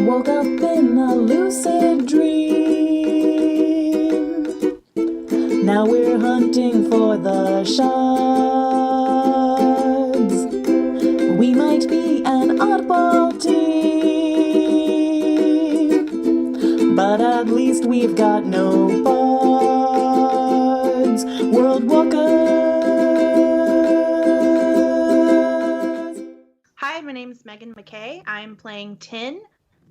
woke up in a lucid dream. Now we're hunting for the shards. We might be an oddball team, but at least we've got no bards. World Walkers. Hi, my name is Megan McKay. I'm playing Tin,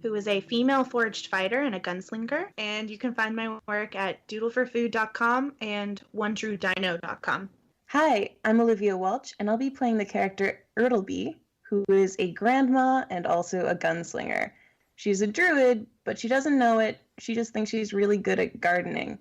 who is a female forged fighter and a gunslinger. And you can find my work at doodleforfood.com and onetruedino.com. Hi, I'm Olivia Welch, and I'll be playing the character Ertleby, who is a grandma and also a gunslinger. She's a druid, but she doesn't know it. She just thinks she's really good at gardening.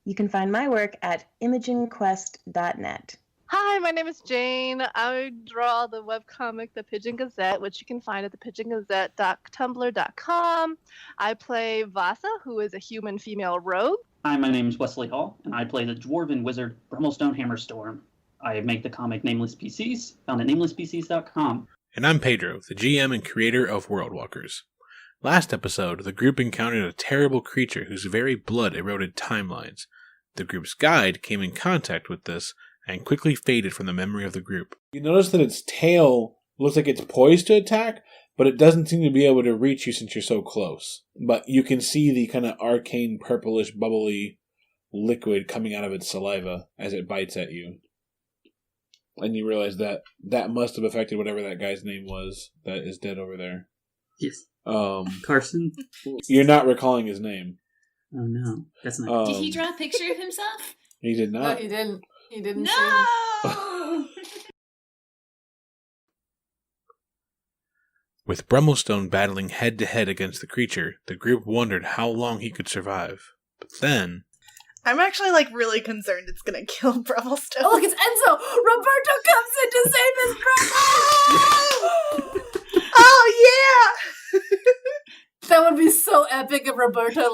You can find my work at imaginquest.net. Hi, my name is Jane. I draw the webcomic The Pigeon Gazette, which you can find at thepigeongazette.tumblr.com. I play Vasa, who is a human female rogue. Hi, my name is Wesley Hall, and I play the dwarven wizard Brummelstone Hammerstorm. I make the comic Nameless PCs, found at namelesspcs.com. And I'm Pedro, the GM and creator of World Walkers. Last episode, the group encountered a terrible creature whose very blood eroded timelines. The group's guide came in contact with this and quickly faded from the memory of the group. You notice that its tail looks like it's poised to attack, but it doesn't seem to be able to reach you since you're so close. But you can see the kind of arcane, purplish, bubbly liquid coming out of its saliva as it bites at you. And you realize that that must have affected whatever that guy's name was that is dead over there. Yes. Carson? You're not recalling his name. Oh, no. That's not... Did he draw a picture of himself? He did not. No, he didn't. He didn't. No! With Brummelstone battling head-to-head against the creature, the group wondered how long he could survive. But then... I'm actually, really concerned it's gonna kill Brummelstone. Oh, look, it's Enzo! Roberto comes in to save his brother! Oh, yeah! That would be so epic if Roberto,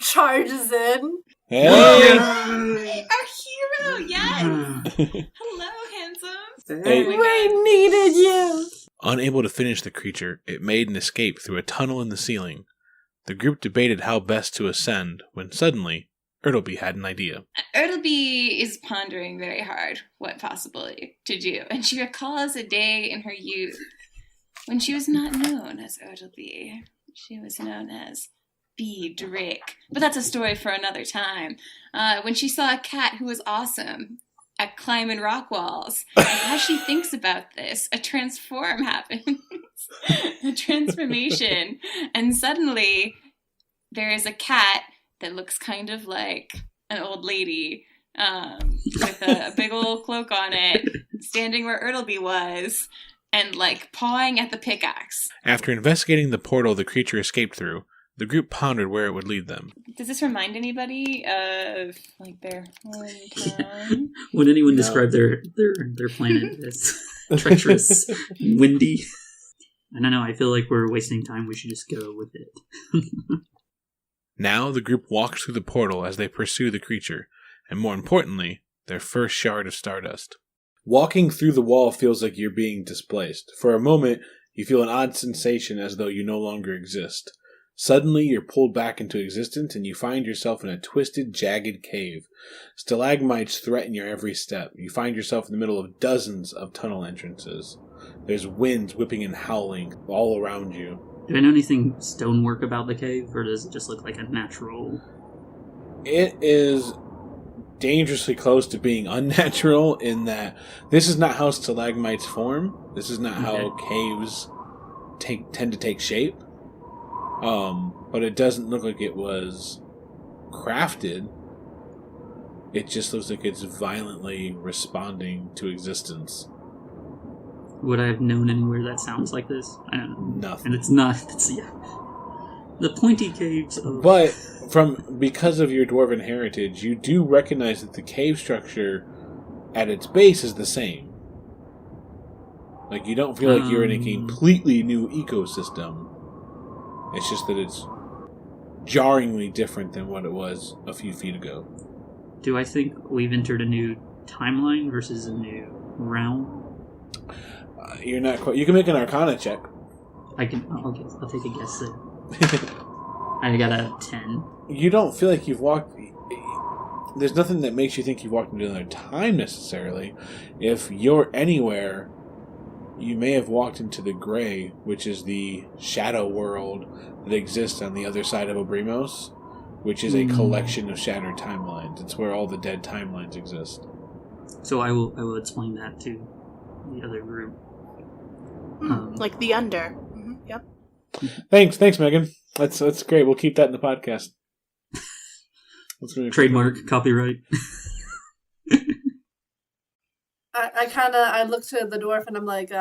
charges in. Hey! Our hero, yes! Hello, handsome. Hey. We needed you! Unable to finish the creature, it made an escape through a tunnel in the ceiling. The group debated how best to ascend, when suddenly, Ertleby had an idea. Ertleby is pondering very hard what possibly to do, and she recalls a day in her youth when she was not known as Ertleby. She was known as B. Drake. But that's a story for another time. When she saw a cat who was awesome at climbing rock walls. And as she thinks about this, a transform happens. A transformation. And suddenly, there is a cat that looks kind of like an old lady with a big old cloak on it, standing where Ertleby was, and pawing at the pickaxe. After investigating the portal the creature escaped through, the group pondered where it would lead them. Does this remind anybody of their hometown? Would anyone describe their planet as treacherous, windy? I don't know, I feel like we're wasting time. We should just go with it. Now the group walks through the portal as they pursue the creature, and more importantly, their first shard of stardust. Walking through the wall feels like you're being displaced. For a moment, you feel an odd sensation as though you no longer exist. Suddenly, you're pulled back into existence and you find yourself in a twisted, jagged cave. Stalagmites threaten your every step. You find yourself in the middle of dozens of tunnel entrances. There's winds whipping and howling all around you. Do I know anything stonework about the cave, or does it just look like a natural... It is dangerously close to being unnatural in that this is not how stalagmites form. This is not how caves tend to take shape. But it doesn't look like it was crafted. It just looks like it's violently responding to existence. Would I have known anywhere that sounds like this? I don't know. Nothing. And it's not. The pointy caves of... But because of your dwarven heritage, you do recognize that the cave structure at its base is the same. You don't feel like you're in a completely new ecosystem. It's just that it's jarringly different than what it was a few feet ago. Do I think we've entered a new timeline versus a new realm? You're not quite... You can make an Arcana check. I'll take a guess there. I got a 10. You don't feel like you've walked... There's nothing that makes you think you've walked into another time, necessarily. If you're anywhere, you may have walked into the Gray, which is the shadow world that exists on the other side of Obrimos, which is a collection of shattered timelines. It's where all the dead timelines exist. So I will explain that to the other group. Like the under. Yep. Thanks, Megan. That's great. We'll keep that in the podcast. Trademark, copyright. I look to the dwarf and I'm like,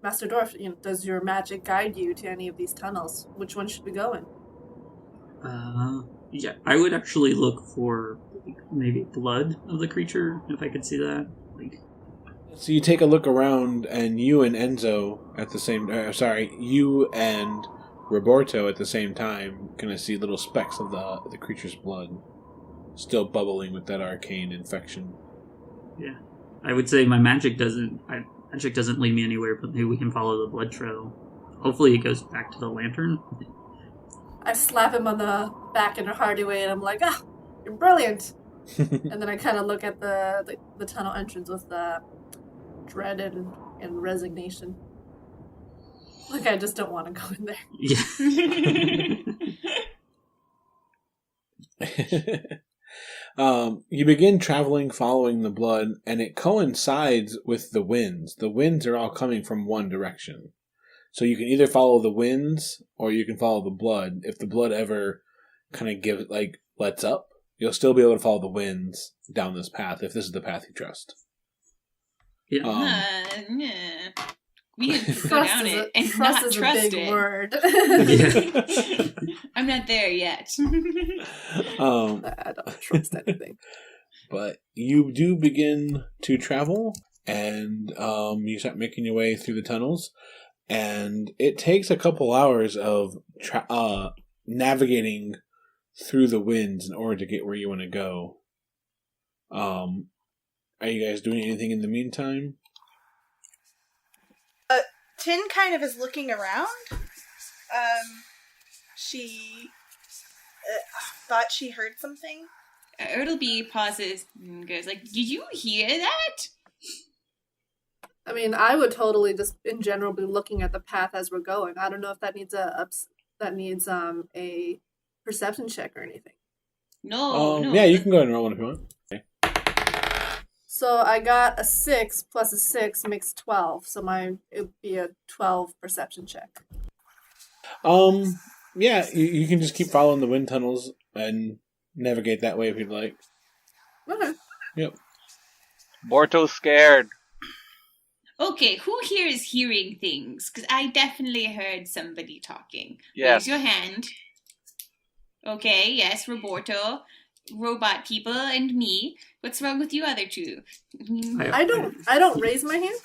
Master Dwarf, does your magic guide you to any of these tunnels? Which one should we go in? Yeah, I would actually look for maybe blood of the creature, if I could see that. So you take a look around, and you and Enzo at the same... you and Roberto at the same time kind of see little specks of the creature's blood still bubbling with that arcane infection. Yeah. I would say my magic doesn't lead me anywhere, but maybe we can follow the blood trail. Hopefully it goes back to the lantern. I slap him on the back in a hearty way and I'm like, you're brilliant! And then I kind of look at the tunnel entrance with dread and resignation. Like, I just don't want to go in there. Yeah. You begin traveling following the blood, and it coincides with the winds. The winds are all coming from one direction. So you can either follow the winds, or you can follow the blood. If the blood ever kind of lets up, you'll still be able to follow the winds down this path, if this is the path you trust. Yeah. We can go down it and not is trust a big it. word. I'm not there yet. I don't trust anything. But you do begin to travel, and you start making your way through the tunnels, and it takes a couple hours of navigating through the winds in order to get where you want to go. Are you guys doing anything in the meantime? Tin kind of is looking around. She thought she heard something. Ertleby pauses and goes like, "Did you hear that?" I mean, I would totally just, in general, be looking at the path as we're going. I don't know if that needs a perception check or anything. No. Yeah, you can go ahead and roll one if you want. Okay. So I got a 6 plus a 6 makes 12. So it would be a 12 perception check. Yeah, you can just keep following the wind tunnels and navigate that way if you'd like. Okay. Yep. Borto's scared. Okay, who here is hearing things? Because I definitely heard somebody talking. Yes. Raise your hand. Okay, yes, Roberto, robot people, and me. What's wrong with you other two? I don't raise my hand.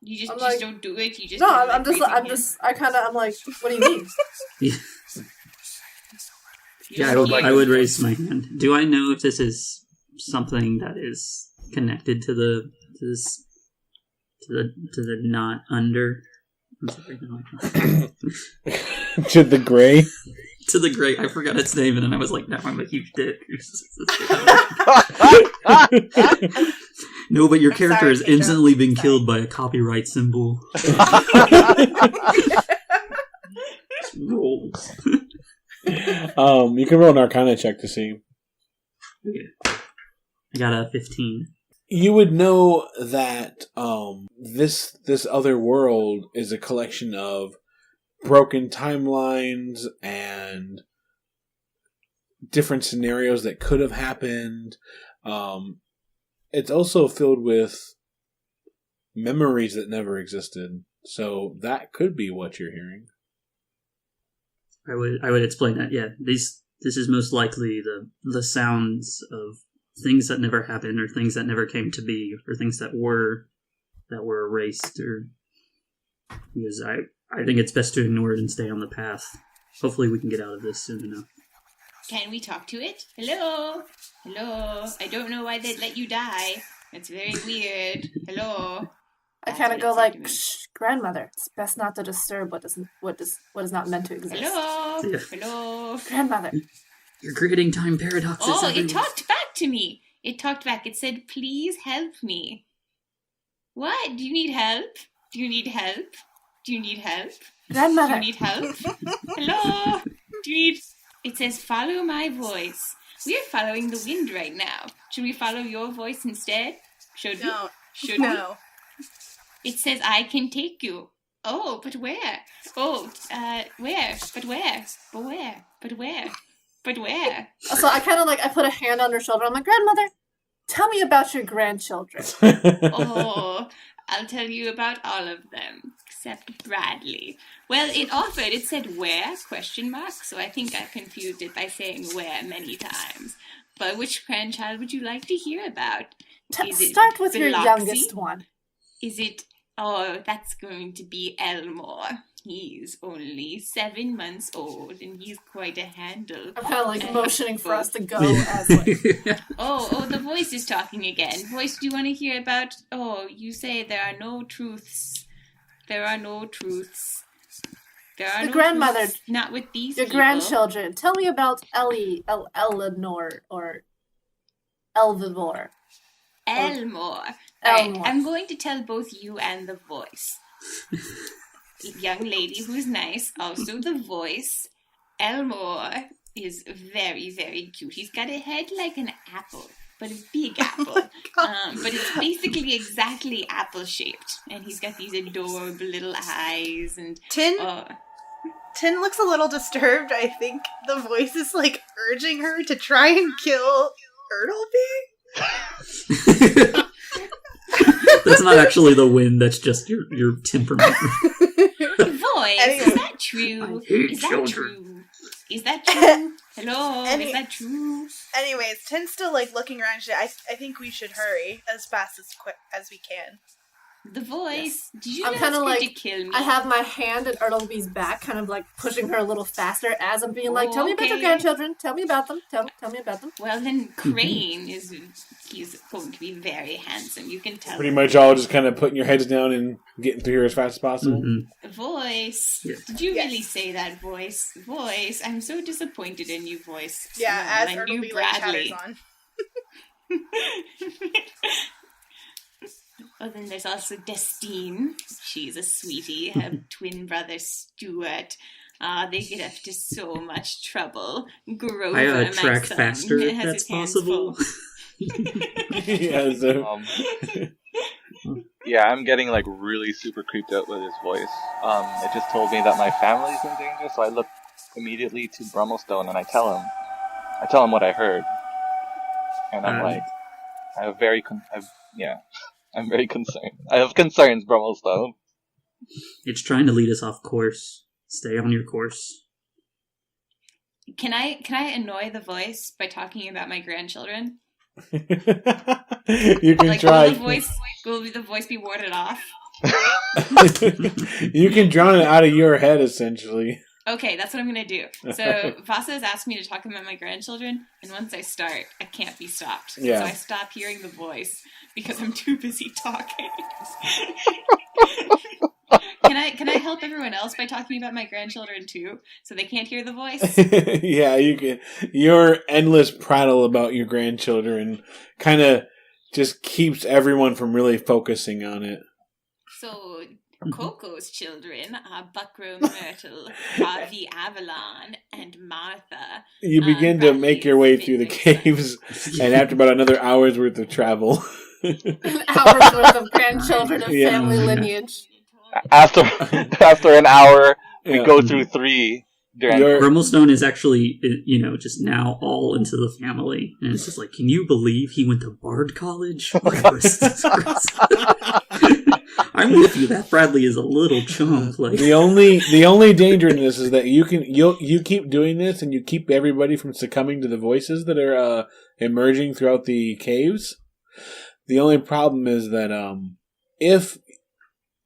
You just like, don't do it. You just no. I'm like, I'm like, what do you mean? Yeah, I would raise my hand. Do I know if this is something that is connected to the not under? I'm sorry, no, To the gray? To the gray. I forgot its name, and then I was like, "No, I'm a huge dick." No, but your character has instantly been killed by a copyright symbol. Rolls. You can roll an Arcana check to see. Okay. I got a 15. You would know that this other world is a collection of broken timelines and different scenarios that could have happened. It's also filled with memories that never existed. So that could be what you're hearing. I would explain that. Yeah, this is most likely the sounds of things that never happened, or things that never came to be, or things that were erased. Or because I think it's best to ignore it and stay on the path. Hopefully, we can get out of this soon enough. Can we talk to it? Hello? Hello? I don't know why they'd let you die. That's very weird. Hello? I That's kind what of it go said like, to me. "Shh, grandmother, it's best not to disturb what is not meant to exist." Hello? Yeah. Hello? Grandmother. You're creating time paradoxes. Oh, it everywhere. talked back to me. It talked back. It said, please help me. What? Do you need help? Do you need help? Do you need help? Do Grandmother. you need help? Hello? Do you need... It says, follow my voice. We are following the wind right now. Should we follow your voice instead? Should we? No. Should No. we? It says, I can take you. Oh, but where? Oh, where? But where? But where? But where? But where? So I kind of like, I put a hand on her shoulder. I'm like, grandmother, tell me about your grandchildren. Oh, I'll tell you about all of them, except Bradley. Well, it offered, it said where, question mark, so I think I confused it by saying where many times. But which grandchild would you like to hear about? Is it Start with your Biloxi? youngest one. Is it, oh, that's going to be Elmore. He's only 7 months old, and he's quite a handle. I'm kind of like motioning for us to go Yeah. as like, Oh, the voice is talking again. Voice, do you want to hear about... Oh, you say there are no truths. There are no truths. There are The no grandmother- truths, not with these your people. grandchildren. Tell me about Eleanor or Elvivor. Elmore. Elmore. Right, I'm going to tell both you and the voice. Young lady who's nice, also the voice. Elmore is very, very cute. He's got a head like an apple, but a big apple. But it's basically exactly apple-shaped. And he's got these adorable little eyes and... Tin looks a little disturbed. I think the voice is like urging her to try and kill Ertleby. That's not actually the wind. That's just your temperament. Voice, Anyway. is that true? I hate Is that children. true? Is that true? Hello, is that true? Anyways, Tin's still like looking around. I think we should hurry as fast as we can. The voice. Did you I'm ask kind of her like, to kill me? I have my hand at Ertleby's back, kind of like pushing her a little faster as I'm being like, tell me about your Okay. grandchildren. Tell me about them. Tell me about them. Well, then Crane he's going to be very handsome. You can tell. Pretty much all just kind of putting your heads down and getting through here as fast as possible. Mhm. Voice. Yeah. Did you Yes. really say that, voice? Voice. I'm so disappointed in you, voice. Yeah, Well, as I knew Ertleby like chatters Bradley. on. Well, then there's also Destine. She's a sweetie. Her twin brother Stuart. They get up to so much trouble. Grover, I my track son, faster if has that's his hands possible. full. Yeah, so Yeah, I'm getting like really super creeped out with his voice. It just told me that my family's in danger, so I look immediately to Brummelstone and I tell him what I heard, and I'm like, I'm very concerned. I have concerns, Brummelstone. It's trying to lead us off course. Stay on your course. Can I annoy the voice by talking about my grandchildren? you can Like, try. will the voice be warded off? You can drown it out of your head, essentially. Okay, that's what I'm gonna do. So Vasa has asked me to talk about my grandchildren, and once I start, I can't be stopped. Yeah. So I stop hearing the voice because I'm too busy talking. Can I help everyone else by talking about my grandchildren too, so they can't hear the voice? Yeah, you can. Your endless prattle about your grandchildren kind of just keeps everyone from really focusing on it. So Coco's children are Buckrow Myrtle, Harvey Avalon, and Martha. You begin to make your way Bradley's through the big caves, and after about another hour's worth of travel, An hour's worth of grandchildren of Yeah. family lineage. After an hour, we Yeah. go through 3 You're- Brummelstone is actually, just now all into the family. And it's just like, can you believe he went to Bard College? I'm with you. That Bradley is a little chump. Like, the only danger in this is that you keep doing this, and you keep everybody from succumbing to the voices that are emerging throughout the caves. The only problem is that if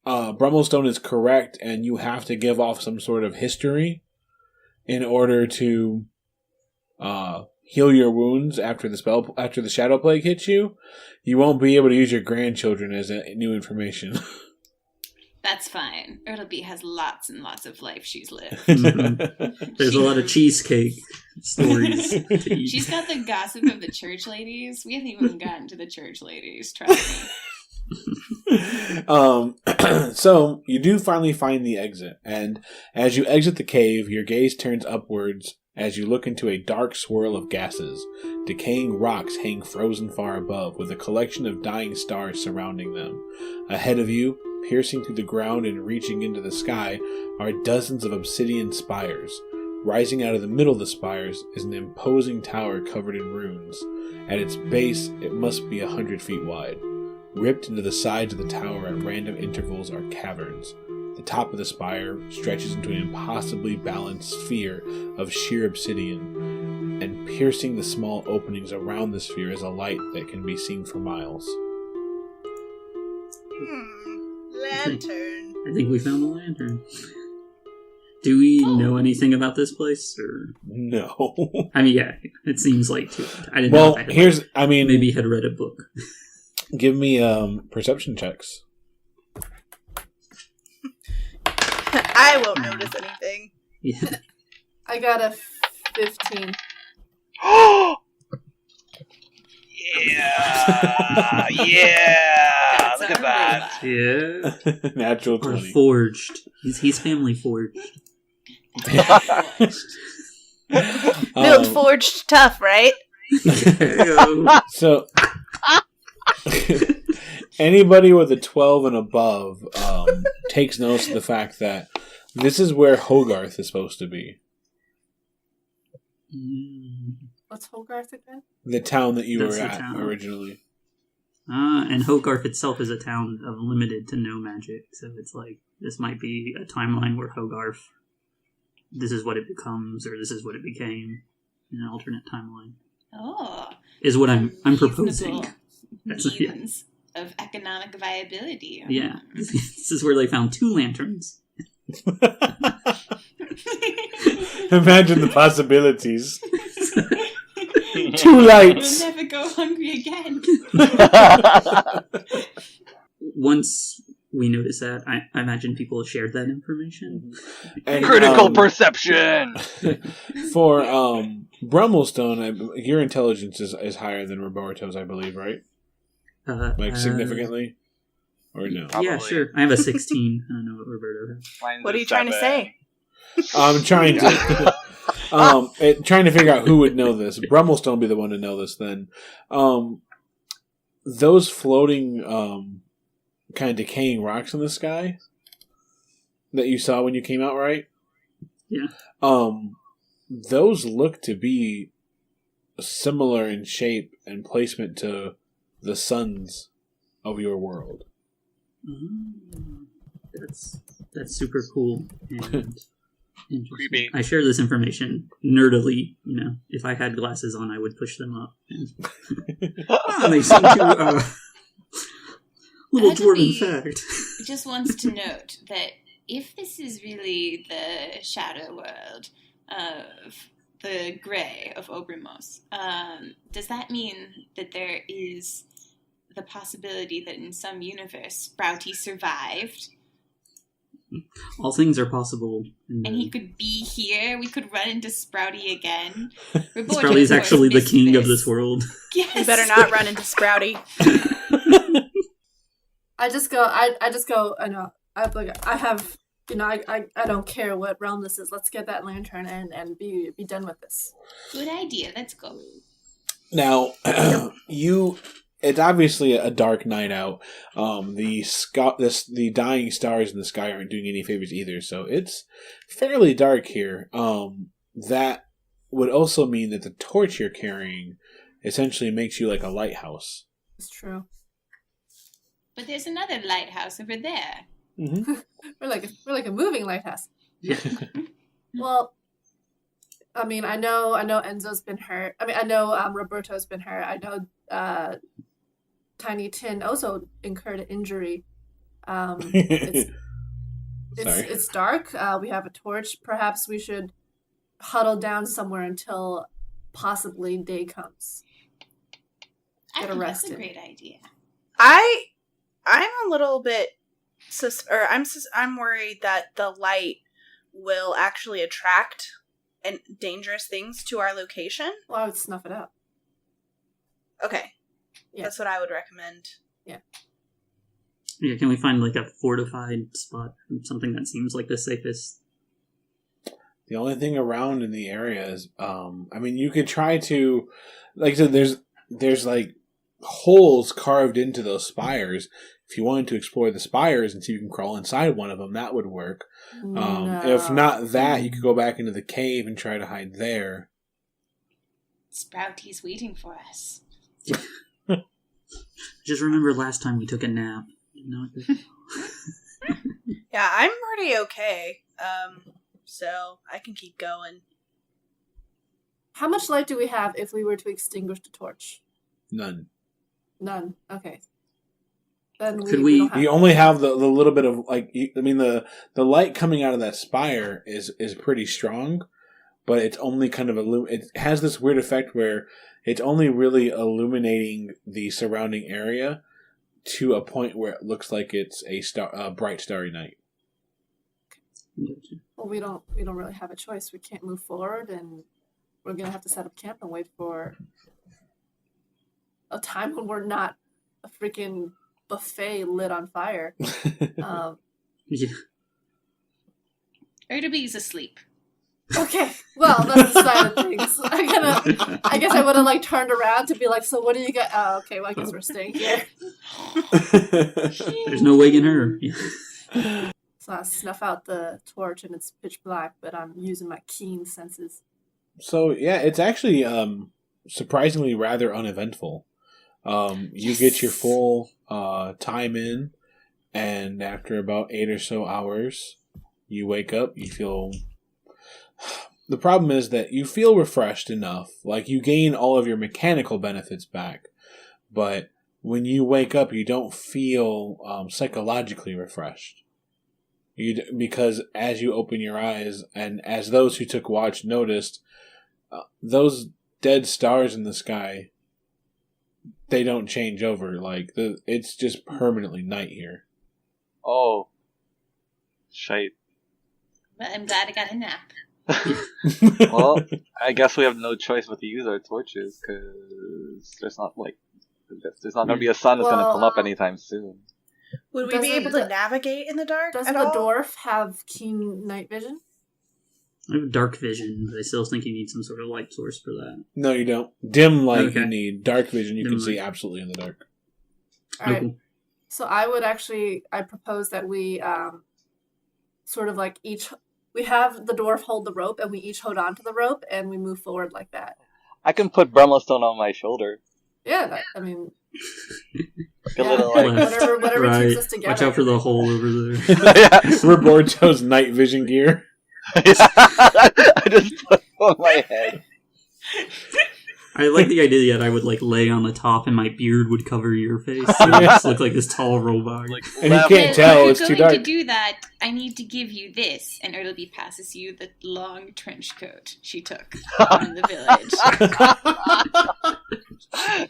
Brummelstone is correct, and you have to give off some sort of history in order to heal your wounds after the shadow plague hits you, you won't be able to use your grandchildren as new information. That's fine. Ertleby has lots and lots of life she's lived. There's a lot of cheesecake stories to eat. She's got the gossip of the church ladies. We haven't even gotten to the church ladies, trust me. So you do finally find the exit, and as you exit the cave, your gaze turns upwards as you look into a dark swirl of gases. Decaying rocks hang frozen far above, with a collection of dying stars surrounding them. Ahead of you, piercing through the ground and reaching into the sky, are dozens of obsidian spires. Rising out of the middle of the spires is an imposing tower covered in runes. At its base, it must be 100 feet wide. Ripped into the sides of the tower at random intervals are caverns. The top of the spire stretches into an impossibly balanced sphere of sheer obsidian, and piercing the small openings around the sphere is a light that can be seen for miles. Lantern. I think we found the lantern. Do we know anything about this place, or No. I mean, yeah, it seems like too. I didn't Well, know. If I had, maybe had read a book. Give me perception checks. I won't notice anything. Yeah. I got a 15. Yeah! Look at that. Yeah. Natural Or 20. forged. He's family forged. Build forged tough, right? So, anybody with a 12 and above takes notice of the fact that this is where Hogarth is supposed to be. What's Hogarth again? The town that you That's were the at town. originally. And Hogarth itself is a town of limited to no magic, so it's like, this might be a timeline where Hogarth, this is what it becomes, or this is what it became, in an alternate timeline. Oh. Is what I'm proposing. That's means of economic viability. Yeah. This is where they found 2 lanterns. Imagine the possibilities. 2 lights. We'll never go hungry again. Once we noticed that, I imagine people shared that information. And, Critical perception! For Brummelstone, your intelligence is higher than Roberto's, I believe, right? Significantly? Or no? Probably. Yeah, sure. I have a 16. I don't know what Roberto has. Mine's What a are you trying to 7. say? I'm trying to trying to figure out who would know this. Brummelstone would be the one to know this then. Those floating kind of decaying rocks in the sky that you saw when you came out, right? Yeah. Those look to be similar in shape and placement to the suns of your world. That's super cool and interesting. Creepy. I share this information nerdily. You know, if I had glasses on, I would push them up. They seem to little dwarven fact. Just wants to note that if this is really the shadow world of the Grey of Obrimos, does that mean that there is the possibility that in some universe Sprouty survived? All things are possible. And he could be here. We could run into Sprouty again. Sprouty is actually the king of this world. Yes. You better not run into Sprouty. I just go. I know. I have. You know. I don't care what realm this is. Let's get that lantern and be done with this. Good idea. Let's go. Now, it's obviously a dark night out. The dying stars in the sky aren't doing any favors either, so it's fairly dark here. That would also mean that the torch you're carrying essentially makes you like a lighthouse. It's true. But there's another lighthouse over there. Mm-hmm. we're like a moving lighthouse. Yeah. Well, I mean, I know Enzo's been hurt. I mean, I know Roberto's been hurt. I know Tiny Tin also incurred an injury. It's dark. We have a torch. Perhaps we should huddle down somewhere until possibly day comes. I Get think that's arrested. a great idea. I'm a little bit I'm worried that the light will actually attract and dangerous things to our location. Well, I would snuff it out. Okay. Yeah. That's what I would recommend. Yeah, can we find like a fortified spot? Something that seems like the safest? The only thing around in the area is, I mean, you could try to, like I said, there's like holes carved into those spires. If you wanted to explore the spires and see if you can crawl inside one of them, that would work. No. If not that, you could go back into the cave and try to hide there. Sprouty's waiting for us. Just remember last time we took a nap. Yeah, I'm pretty okay. So I can keep going. How much light do we have if we were to extinguish the torch? None. None. Okay. Then Could we we- don't have You only have the little bit of, like, I mean, the light coming out of that spire is pretty strong, but it's only kind of it has this weird effect where it's only really illuminating the surrounding area to a point where it looks like it's a bright starry night. Well, we don't really have a choice. We can't move forward, and we're gonna have to set up camp and wait for a time when we're not a freaking buffet lit on fire. Yeah. Erdaby's asleep. Okay, well, that's the side of things. I guess I would have like turned around to be like, so what do you got? Oh, okay, well, I guess we're staying here. There's no waking her. So I snuff out the torch and it's pitch black, but I'm using my keen senses. So, yeah, it's actually surprisingly rather uneventful. You get your full time in, and after about 8 or so hours, you wake up, you feel... The problem is that you feel refreshed enough, like you gain all of your mechanical benefits back, but when you wake up, you don't feel psychologically refreshed. Because as you open your eyes, and as those who took watch noticed, those dead stars in the sky, they don't change over. Like it's just permanently night here. Oh. Shite. Well, I'm glad I got a nap. Well, I guess we have no choice but to use our torches, because there's not going to be a sun that's going to come up anytime soon. Would we be able to navigate in the dark Does at the all? dwarf have keen night vision? I have dark vision, but I still think you need some sort of light source for that. No, you don't. Dim light Okay. you need. Dark vision you Dim can see light. absolutely in the dark. All right. cool. So I propose that we sort of like we have the dwarf hold the rope and we each hold on to the rope and we move forward like that. I can put Brummelstone on my shoulder. Yeah, I mean, Like a little, like... whatever Right. keeps us together. Watch out for the hole over there. Yeah. We're Borjo's night vision gear. I just put it on my head. I like the idea that I would like lay on the top and my beard would cover your face. So you just look like this tall robot. Like, And you laugh- can't tell, it's If too you're going dark. to do that, I need to give you this. And Erdaby passes you the long trench coat she took in the village.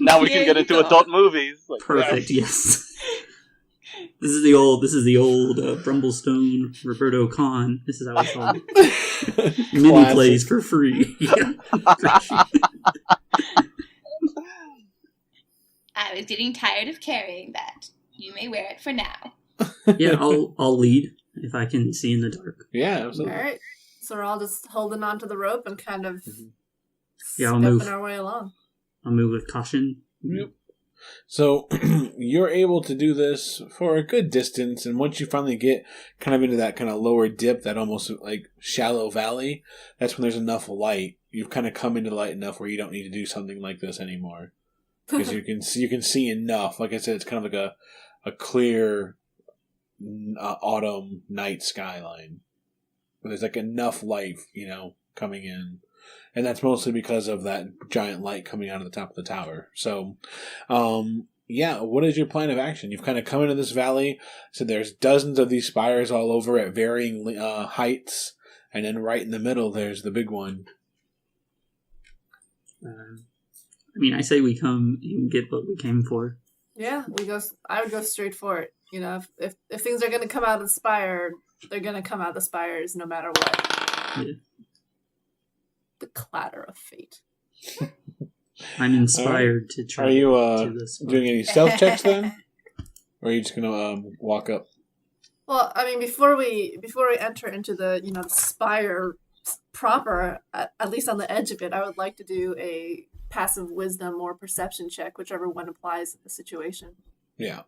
Now we Here can get you into go. adult movies. Like, Perfect. Yes. This is the old Brumblestone Roberto Con. This is how it's called. Mini Classic. plays for free. I was getting tired of carrying that. You may wear it for now. Yeah, I'll lead if I can see in the dark. Yeah, All absolutely. right. So we're all just holding onto the rope and kind of Yeah, I'll stepping move. our way along. I'll move with caution. Yep. So you're able to do this for a good distance, and once you finally get kind of into that kind of lower dip, that almost like shallow valley, that's when there's enough light. You've kind of come into light enough where you don't need to do something like this anymore, because you can see enough. Like I said, it's kind of like a clear autumn night skyline. But there's like enough light, coming in. And that's mostly because of that giant light coming out of the top of the tower. So, what is your plan of action? You've kind of come into this valley. So there's dozens of these spires all over at varying heights. And then right in the middle, there's the big one. I mean, I say we come and get what we came for. Yeah, I would go straight for it. You know, if things are gonna come out of the spire, they're gonna come out of the spires no matter what. Yeah. The clatter of fate. I'm inspired to try. Are you to this one. doing any stealth checks then, or are you just gonna walk up? Well, I mean, before we enter into the the spire proper, at least on the edge of it, I would like to do a passive wisdom or perception check, whichever one applies to the situation. Yeah.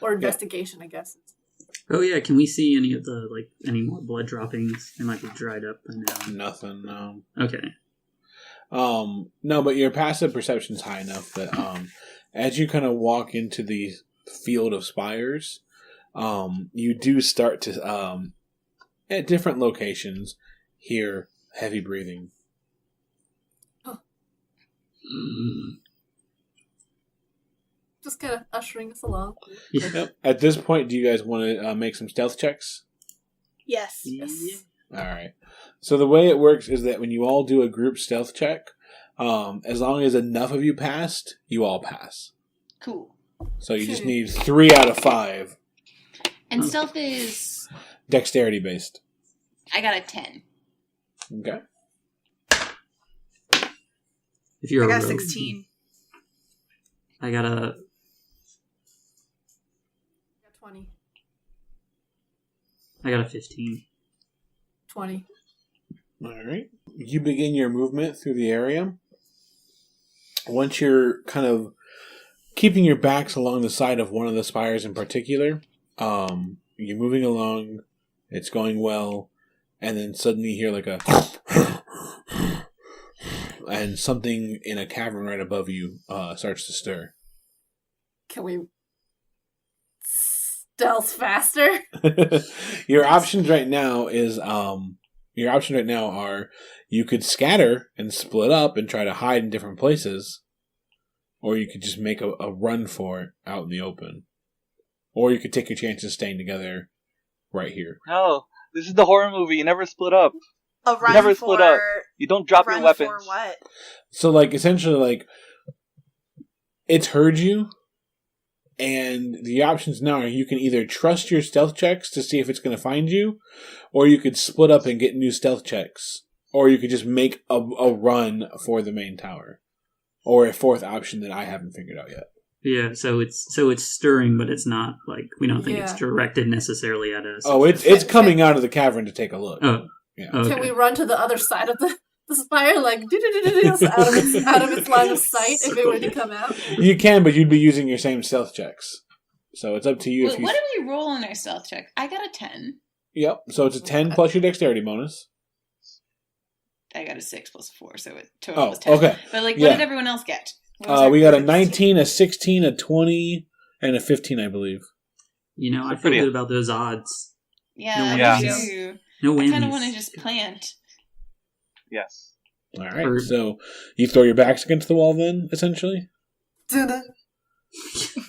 Or investigation, I guess. Oh yeah, can we see any of the any more blood droppings? They might be dried up by now. Nothing. No. Okay. No, but your passive perception's high enough that as you kind of walk into the field of spires, you do start to at different locations hear heavy breathing. Just kind of ushering us along. Yeah. Yep. At this point, do you guys want to make some stealth checks? Yes. Yes. All right. So the way it works is that when you all do a group stealth check, as long as enough of you passed, you all pass. Cool. So you just need 3 out of 5. And stealth is... Dexterity based. I got a 10. Okay. If you're I a got rogue, 16. I got a 20. I got a 15. 20. All right. You begin your movement through the area. Once you're kind of keeping your backs along the side of one of the spires in particular, you're moving along, it's going well, and then suddenly you hear like a and something in a cavern right above you starts to stir. Can we stealth faster? Your options right now are you could scatter and split up and try to hide in different places, or you could just make a run for it out in the open, or you could take your chances staying together right here. No, this is the horror movie. You never split up. A run You never for... split up. You don't drop run your weapons. For what? So, essentially, it's heard you, and the options now are you can either trust your stealth checks to see if it's going to find you, or you could split up and get new stealth checks, or you could just make a run for the main tower, or a fourth option that I haven't figured out yet. Yeah, so it's stirring, but it's not we don't think it's directed necessarily at us. Oh, it's coming out of the cavern to take a look. Oh, yeah. Okay. Can we run to the other side of the spire, out of its line of sight if it were to come out? You can, but you'd be using your same stealth checks. So it's up to you. Wait, what did we roll on our stealth check? I got a 10. Yep. So it's a 10 plus your dexterity bonus. I got a 6 plus 4, so it total was 10. Okay. But what did everyone else get? We got a 19, a 16, a 20, and a 15, I believe. I feel good about those odds. Yeah, Yeah. me too. No whammies. I kind of want to just plant. Yes. All right. So you throw your backs against the wall then, essentially? All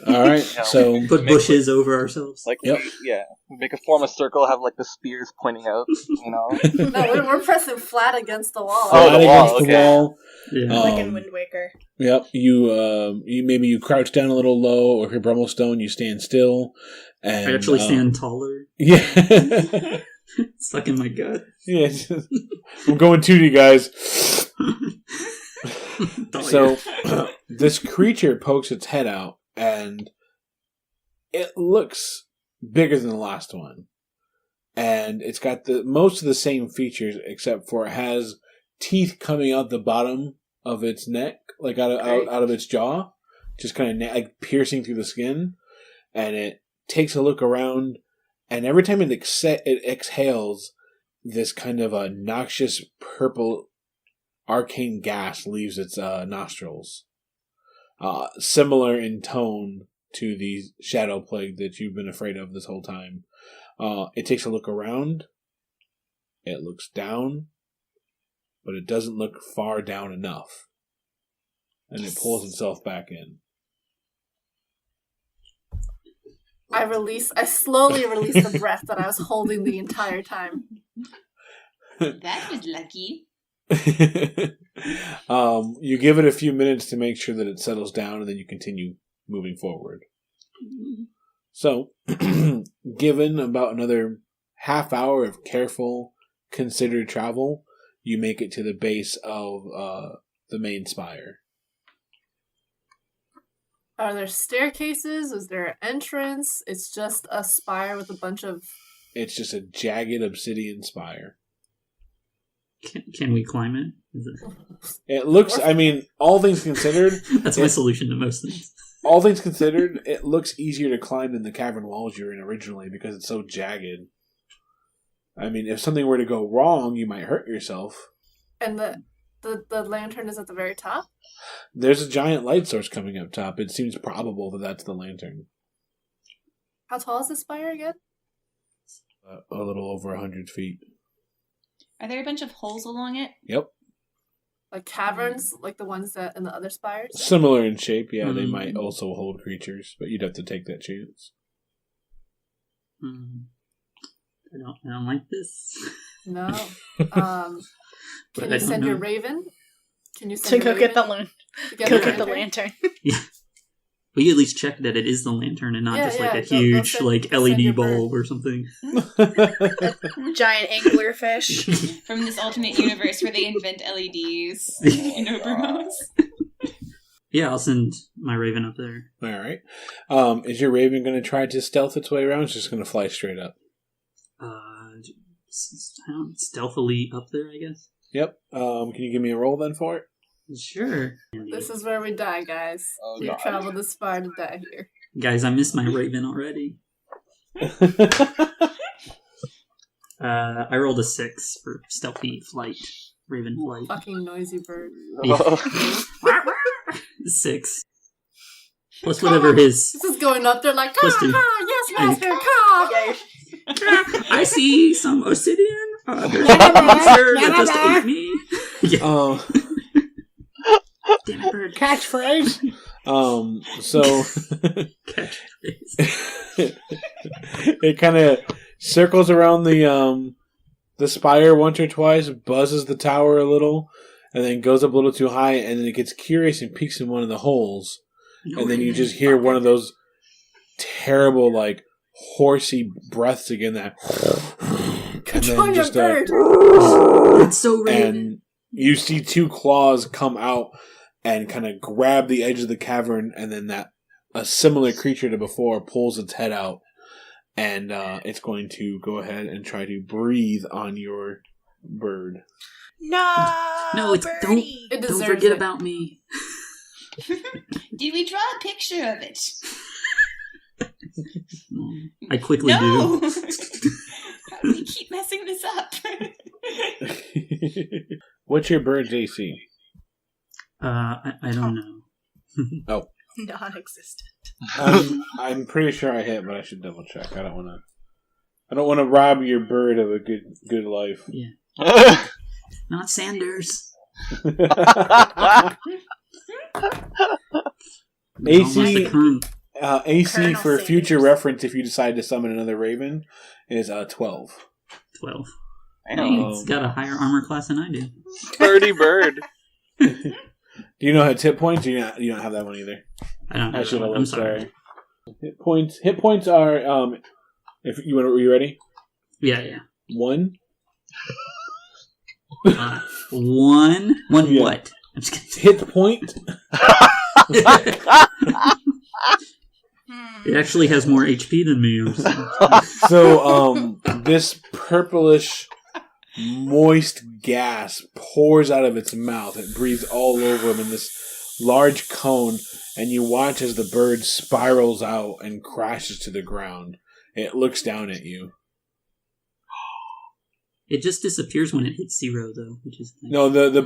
right. So put bushes over ourselves. Yep. We make a form a circle, have the spears pointing out, No, we're pressing flat against the wall. Flat the wall, against the okay. wall. Yeah. Like in Wind Waker. Yep. You crouch down a little low, or if you're Brummelstone, you stand still. And, I actually stand taller. Yeah. Stuck in my gut. Yeah. I'm going to you guys. So this creature pokes its head out, and it looks bigger than the last one. And it's got most of the same features, except for it has teeth coming out the bottom of its neck, out of its jaw, just kind of piercing through the skin. And it takes a look around, and every time it exhales, this kind of a noxious purple arcane gas leaves its nostrils. Similar in tone to the shadow plague that you've been afraid of this whole time. It takes a look around. It looks down, but it doesn't look far down enough. And it pulls itself back in. I slowly release the breath that I was holding the entire time. That was lucky. You give it a few minutes to make sure that it settles down, and then you continue moving forward. So, given about another half hour of careful, considered travel, you make it to the base of the main spire. Are there staircases? Is there an entrance? It's just a spire with a bunch of... It's just a jagged obsidian spire. Can we climb it? It looks, I mean, all things considered... That's my solution to most things. All things considered, it looks easier to climb than the cavern walls you were in originally because it's so jagged. I mean, if something were to go wrong, you might hurt yourself. And the lantern is at the very top? There's a giant light source coming up top. It seems probable that that's the lantern. How tall is the spire again? A little over 100 feet. Are there a bunch of holes along it? Yep. Like caverns, like the ones that in the other spires? Similar in shape, yeah. They might also hold creatures, but you'd have to take that chance. I don't like this. No. Can you send your raven? Can you send to your go get the raven go get the lantern? Yeah. We at least check that it is the lantern and not just like a they'll huge send like your LED bird. bulb or something. Giant anglerfish. From this alternate universe where they invent LEDs in Obermoos. Yeah, I'll send my raven up there. All right. Is your raven going to try to stealth its way around? It's just going to fly straight up. Stealthily up there, I guess. Yep. Can you give me a roll then for it? Sure. This is where we die, guys. Oh, We God. traveled this far to die here. Guys, I miss my raven already. I rolled a 6 for stealthy flight. Raven flight. Fucking noisy bird. Yeah. 6. Plus whatever his... This is going up there like, Plus two. yes, master, caw! I see some obsidian. There's a monster that just ate me. Yeah. Damn it, bird. Catchphrase. So it kind of circles around the spire once or twice, buzzes the tower a little, and then goes up a little too high, and then it gets curious and peeks in one of the holes, and then you just hear one of those terrible, like, horsey breaths again. That Control your bird. It's so raven. And you see 2 claws come out and kind of grab the edge of the cavern, and then a similar creature to before pulls its head out, and it's going to go ahead and try to breathe on your bird. No, it's birdie. don't forget about me. Did we draw a picture of it? I quickly No! do. How do we keep messing this up? What's your bird's AC? I don't know. Oh, Non-existent. I'm pretty sure I hit, but I should double check. I don't want to rob your bird of a good life. Yeah. Not Sanders. AC Colonel for Sanders. future reference, if you decide to summon another raven, is 12. 12. Damn. It's got a higher armor class than I do. 30 bird. Do you know its hit points? Or you don't have that one either. I don't know. I should have. I'm sorry. Hit points are if you want. Are you ready? Yeah. 1. One Yeah. what? I'm just kidding. Hit point. It actually has more HP than me. I'm sorry. So this purplish, moist gas pours out of its mouth. It breathes all over him in this large cone, and you watch as the bird spirals out and crashes to the ground. It looks down at you. It just disappears when it hits 0, though, which is nice. No, the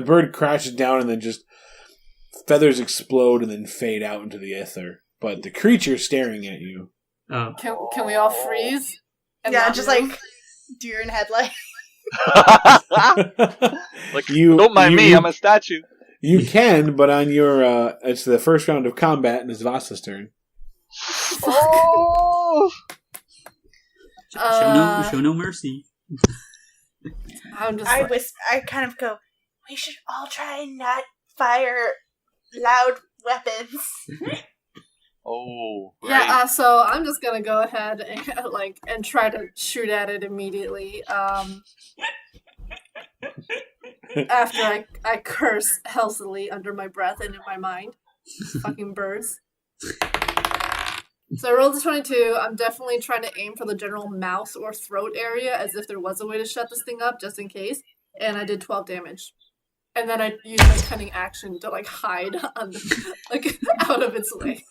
bird crashes down and then just feathers explode and then fade out into the ether. But the creature's staring at you. Oh. Can we all freeze? And Yeah, not just move? like deer in headlight. Like, don't mind me, I'm a statue. You can, but on your it's the first round of combat and it's Vasa's turn. Oh! Show no mercy. I'm just I like, I kind of go, we should all try and not fire loud weapons. Oh, right. yeah. So I'm just gonna go ahead and and try to shoot at it immediately. After I curse healthily under my breath and in my mind, fucking birds. So I rolled a 22. I'm definitely trying to aim for the general mouth or throat area, as if there was a way to shut this thing up, just in case. And I did 12 damage. And then I used my cunning action to hide on out of its way.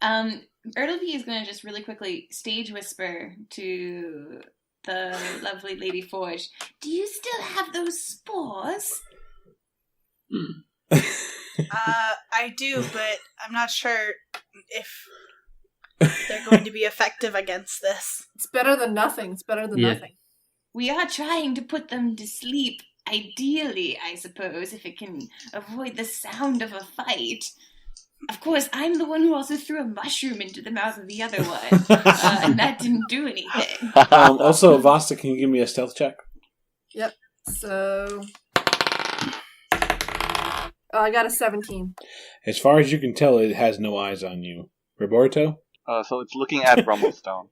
Ertleby is going to just really quickly stage whisper to the lovely Lady Forge. Do you still have those spores? I do, but I'm not sure if they're going to be effective against this. It's better than nothing. It's better than nothing. We are trying to put them to sleep, ideally, I suppose, if it can avoid the sound of a fight. Of course, I'm the one who also threw a mushroom into the mouth of the other one, and that didn't do anything. Also, Vasta, can you give me a stealth check? Yep. So... I got a 17. As far as you can tell, it has no eyes on you. Roberto? So it's looking at Brummelstone.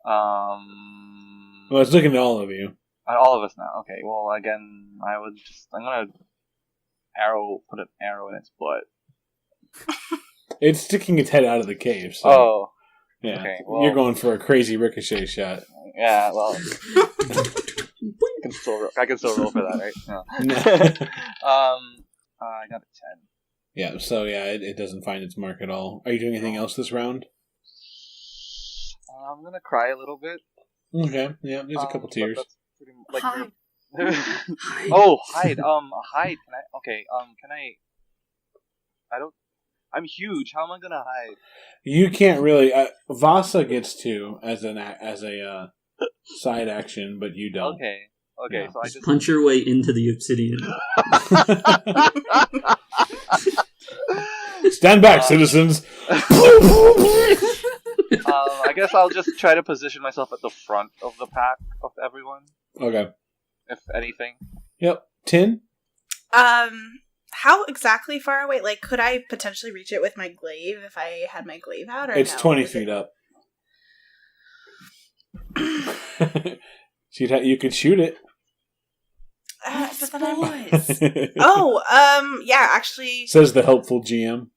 Well, it's looking at all of you. All of us now. Okay, well, again, I'm gonna put an arrow in its butt. It's sticking its head out of the cave, so... Oh. Yeah, okay, well, you're going for a crazy ricochet shot. Yeah, well... I can still roll for that, right? No. I got a 10. Yeah, so it doesn't find its mark at all. Are you doing anything else this round? I'm gonna cry a little bit. Okay, yeah, there's a couple tears. That's pretty, like, Hide. Oh, hide. Hide. Can I don't. I'm huge. How am I gonna hide? You can't really. Vasa gets to as a side action, but you don't. Okay. Yeah. So I Just punch your way into the obsidian. Stand back, citizens. I guess I'll just try to position myself at the front of the pack of everyone. Okay. If anything. Yep. 10? How exactly far away? Like, could I potentially reach it with my glaive if I had my glaive out? Or It's no? 20 feet up. So you could shoot it. But then yeah, actually... Says the helpful GM.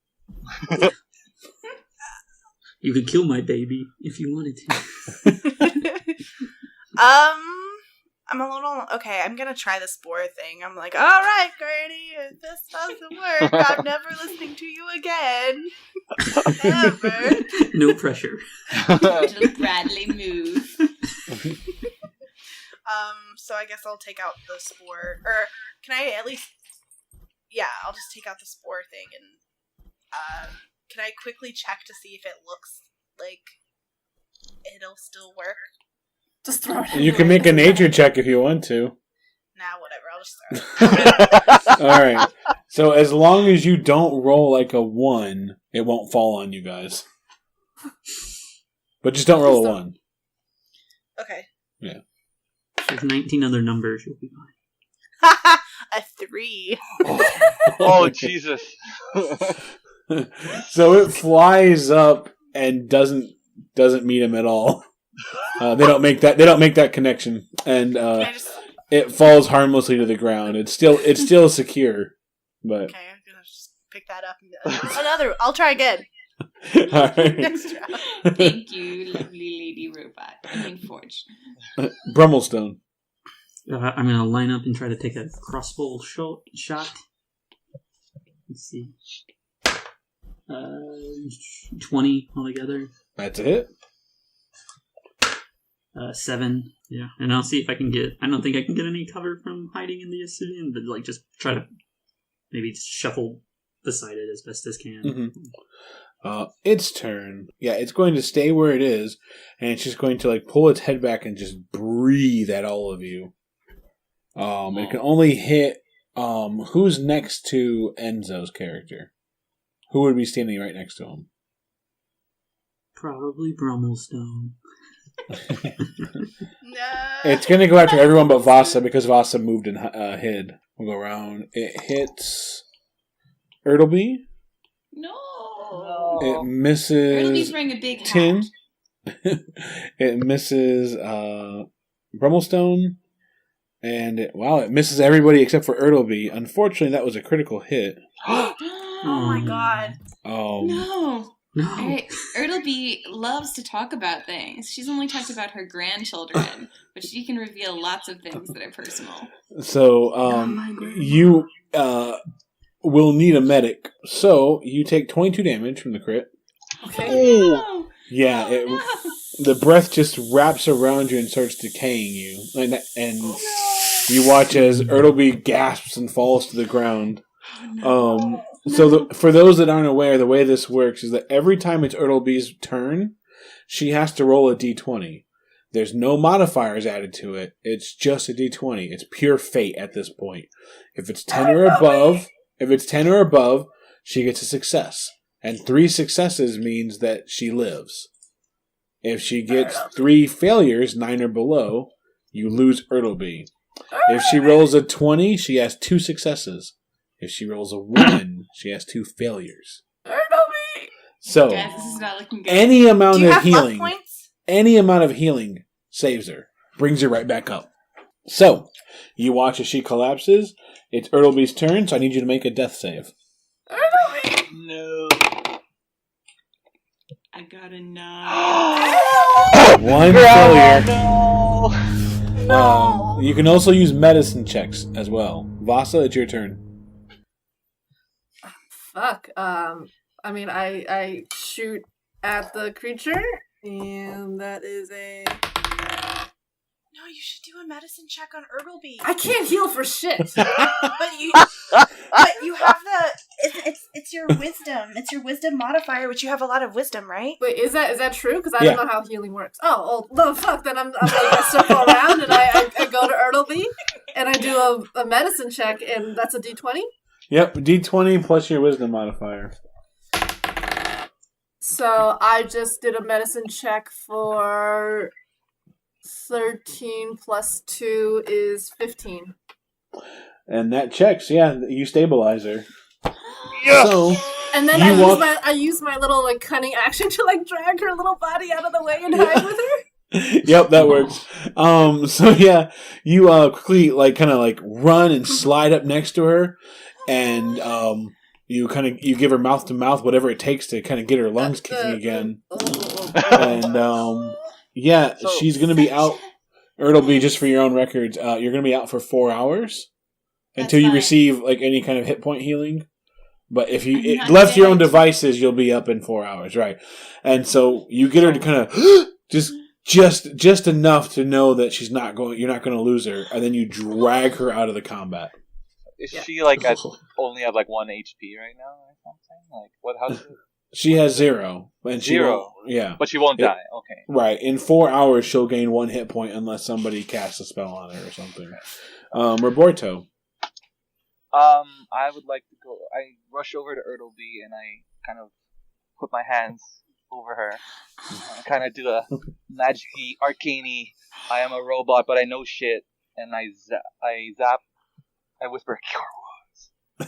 You could kill my baby if you wanted to. I'm a little... Okay, I'm gonna try the spore thing. I'm like, alright, Granny, if this doesn't work, I'm never listening to you again. Never. No pressure. Little Bradley move. So I guess I'll take out the spore, or can I at least? Yeah, I'll just take out the spore thing, and can I quickly check to see if it looks like it'll still work? Just throw it. You can make a nature check if you want to. Nah, whatever. I'll just throw it. All right. So as long as you don't roll like a 1, it won't fall on you guys. But just don't roll a 1. Okay. Yeah. There's 19 other numbers. You'll be fine. A 3. Oh, Jesus. So it flies up and doesn't meet him at all. They don't make that connection, and it falls harmlessly to the ground. It's still secure, but Okay, I'm gonna just pick that up and another. I'll try again. all right. Next round. Thank you, lovely lady robot. Forge. Brummelstone. I'm going to line up and try to take a crossbow shot. Let's see. 20 altogether. That's a hit. 7. Yeah. And I'll see if I can get... I don't think I can get any cover from hiding in the obsidian, but just try to maybe shuffle beside it as best as can. Mm-hmm. Its turn. Yeah, it's going to stay where it is, and it's just going to pull its head back and just breathe at all of you. It can only hit. Who's next to Enzo's character? Who would be standing right next to him? Probably Brummelstone. No. It's going to go after everyone but Vasa because Vasa moved and hid. We'll go around. It hits Ertleby. No. It misses Ertleby's wearing a big hat. Tin. It misses Brummelstone. And it misses everybody except for Ertleby. Unfortunately, that was a critical hit. Oh my god. No. No. Ertleby loves to talk about things. She's only talked about her grandchildren, but she can reveal lots of things that are personal. So, you will need a medic. So, you take 22 damage from the crit. Okay. No. Yeah, the breath just wraps around you and starts decaying you. And you watch as Ertleby gasps and falls to the ground. So for those that aren't aware, the way this works is that every time it's Ertleby's turn, she has to roll a d20. There's no modifiers added to it. It's just a d20. It's pure fate at this point. If it's 10 or above, she gets a success. And 3 successes means that she lives. If she gets 3 failures, 9 or below, you lose Ertleby. If she rolls a 20, she has 2 successes. If she rolls a 1, she has 2 failures. So, Guys, this is not looking good. any amount Do you of have luck healing, points? saves her, brings her right back up. So, you watch as she collapses. It's Ertleby's turn, so I need you to make a death save. No. I got a 9. 1 failure. You can also use medicine checks as well. Vasa, it's your turn. Fuck. I mean, I shoot at the creature, and that is a... No, you should do a medicine check on Ertleby. I can't heal for shit. But you have the it's your wisdom. It's your wisdom modifier, which you have a lot of wisdom, right? Wait, is that true? Because I don't know how healing works. Oh, no, fuck. Then I'm like, I circle around and I go to Ertleby and I do a medicine check, and that's a d20. Yep, d20 plus your wisdom modifier. So I just did a medicine check for 13 plus 2 is 15. And that checks, you stabilize her. Yes! So, And then I use my little like cunning action to like drag her little body out of the way and hide with her. Yep, that works. You quickly like kind of like run and slide up next to her, and you give her mouth to mouth, whatever it takes to kind of get her lungs kicking again. And she's gonna be out. Ertleby, just for your own records, you're gonna be out for 4 hours until you receive like any kind of hit point healing. But if you left your own devices, you'll be up in 4 hours, right? And so you get her to kind of just enough to know that you're not going to lose her, and then you drag her out of the combat. Is she like only have like 1 HP right now or something? Like what? How's it? She has 0, and 0. But she won't die. Okay. Right. In 4 hours, she'll gain 1 hit point unless somebody casts a spell on her or something. Roberto. I would like to go. I rush over to Ertleby and I kind of put my hands over her. I kind of do a magic-y, arcane-y, I am a robot, but I know shit. And I zap. I whisper,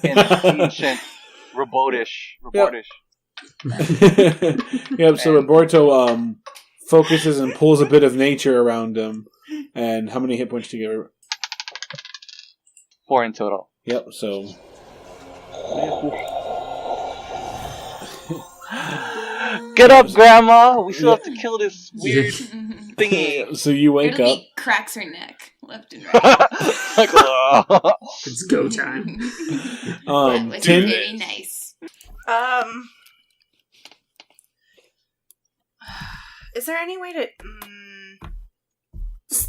in ancient robotish. Yep, so Roberto focuses and pulls a bit of nature around him. And how many hit points do you give her? 4 in total. Yep, so... Get up, Grandma! We still have to kill this weird thingy. So you wake up. Cracks her neck left and right. It's go time. That was Tim? very nice. Is there any way to?